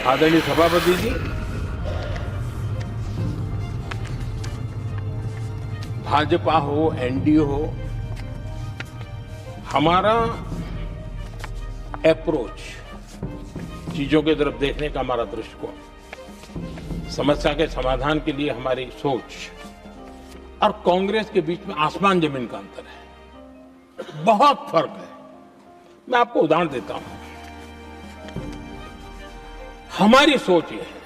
आदरणीय सभापति जी, भाजपा हो, एनडीए हो, हमारा अप्रोच, चीजों की तरफ देखने का हमारा दृष्टिकोण, समस्या के समाधान के लिए हमारी सोच और कांग्रेस के बीच में आसमान जमीन का अंतर है, बहुत फर्क है। मैं आपको उदाहरण देता हूं। हमारी सोच ये है।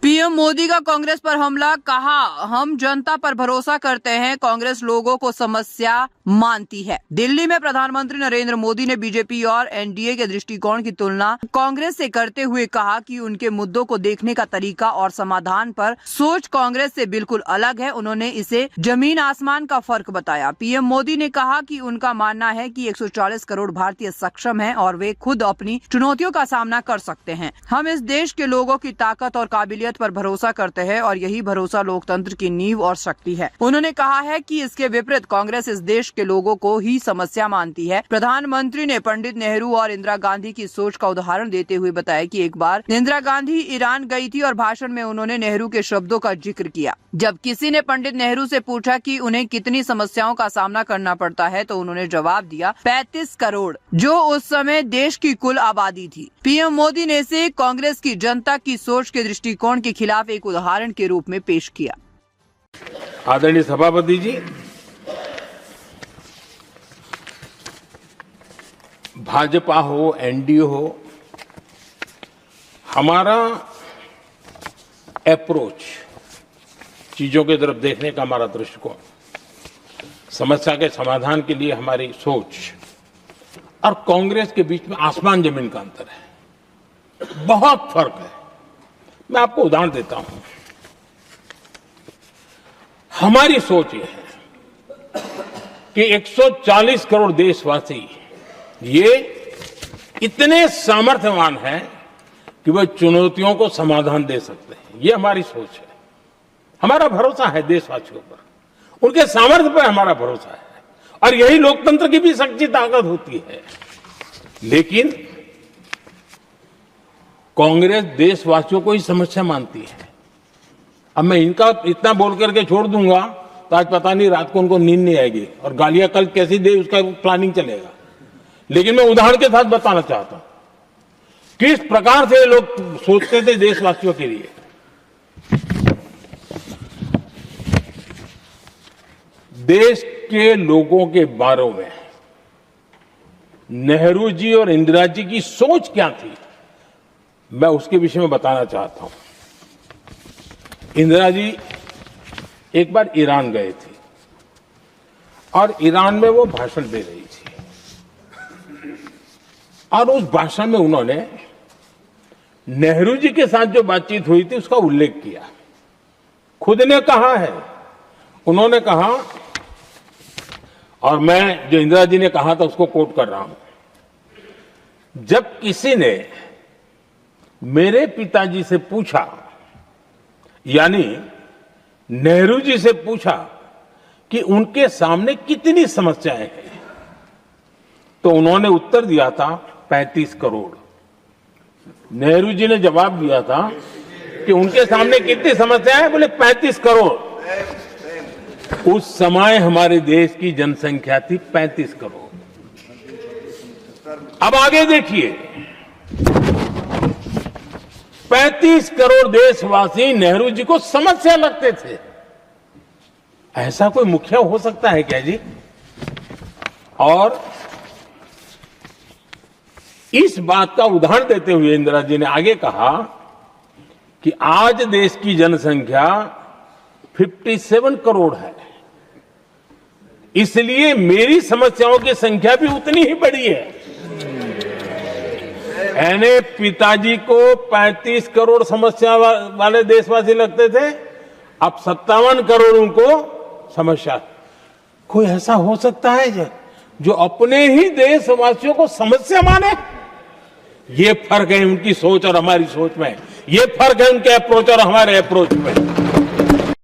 पीएम मोदी का कांग्रेस पर हमला, कहा हम जनता पर भरोसा करते हैं, कांग्रेस लोगों को समस्या मानती है। दिल्ली में प्रधानमंत्री नरेंद्र मोदी ने बीजेपी और एनडीए के दृष्टिकोण की तुलना कांग्रेस से करते हुए कहा कि उनके मुद्दों को देखने का तरीका और समाधान पर सोच कांग्रेस से बिल्कुल अलग है। उन्होंने इसे जमीन आसमान का फर्क बताया। पीएम मोदी ने कहा कि उनका मानना है कि 140 करोड़ भारतीय सक्षम हैं और वे खुद अपनी चुनौतियों का सामना कर सकते हैं। हम इस देश के लोगों की ताकत और काबिलियत पर भरोसा करते हैं और यही भरोसा लोकतंत्र की नींव और शक्ति है। उन्होंने कहा है कि इसके विपरीत कांग्रेस इस देश के लोगों को ही समस्या मानती है। प्रधानमंत्री ने पंडित नेहरू और इंदिरा गांधी की सोच का उदाहरण देते हुए बताया कि एक बार इंदिरा गांधी ईरान गई थी और भाषण में उन्होंने नेहरू के शब्दों का जिक्र किया। जब किसी ने पंडित नेहरू से पूछा कि उन्हें कितनी समस्याओं का सामना करना पड़ता है तो उन्होंने जवाब दिया 35 करोड़, जो उस समय देश की कुल आबादी थी। पीएम मोदी ने इसे कांग्रेस की जनता की सोच के दृष्टिकोण के खिलाफ एक उदाहरण के रूप में पेश किया। आदरणीय सभापति जी, भाजपा हो, एनडीए हो, हमारा अप्रोच, चीजों की तरफ देखने का हमारा दृष्टिकोण, समस्या के समाधान के लिए हमारी सोच और कांग्रेस के बीच में आसमान जमीन का अंतर है, बहुत फर्क है। मैं आपको उदाहरण देता हूं। हमारी सोच ये है कि 140 करोड़ देशवासी ये इतने सामर्थ्यवान हैं कि वे चुनौतियों को समाधान दे सकते हैं। ये हमारी सोच है। हमारा भरोसा है देशवासियों पर, उनके सामर्थ्य पर हमारा भरोसा है और यही लोकतंत्र की भी सच्ची ताकत होती है। लेकिन कांग्रेस देशवासियों को ही समस्या मानती है। अब मैं इनका इतना बोल करके छोड़ दूंगा तो आज पता नहीं रात को उनको नींद नहीं आएगी और गालियां कल कैसी दे उसका प्लानिंग चलेगा। लेकिन मैं उदाहरण के साथ बताना चाहता हूं किस प्रकार से लोग सोचते थे देशवासियों के लिए। देश के लोगों के बारे में नेहरू जी और इंदिरा जी की सोच क्या थी, मैं उसके विषय में बताना चाहता हूं। इंदिरा जी एक बार ईरान गए थे और ईरान में वो भाषण दे रही थी और उस भाषण में उन्होंने नेहरू जी के साथ जो बातचीत हुई थी उसका उल्लेख किया। खुद ने कहा है, उन्होंने कहा, और मैं जो इंदिरा जी ने कहा था उसको कोट कर रहा हूं, जब किसी ने मेरे पिताजी से पूछा, यानी नेहरू जी से पूछा कि उनके सामने कितनी समस्याएं हैं, तो उन्होंने उत्तर दिया था 35 करोड़। नेहरू जी ने जवाब दिया था कि उनके सामने कितनी समस्याएं हैं, बोले 35 करोड़। उस समय हमारे देश की जनसंख्या थी 35 करोड़। अब आगे देखिए, 35 करोड़ देशवासी नेहरू जी को समस्या लगते थे। ऐसा कोई मुखिया हो सकता है क्या जी? और इस बात का उदाहरण देते हुए इंदिरा जी ने आगे कहा कि आज देश की जनसंख्या 57 करोड़ है, इसलिए मेरी समस्याओं की संख्या भी उतनी ही बड़ी है। यानी पिताजी को 35 करोड़ समस्या वाले देशवासी लगते थे, अब 57 करोड़ को समस्या। कोई ऐसा हो सकता है जो अपने ही देशवासियों को समस्या माने? ये फर्क है उनकी सोच और हमारी सोच में, ये फर्क है उनके अप्रोच और हमारे अप्रोच में।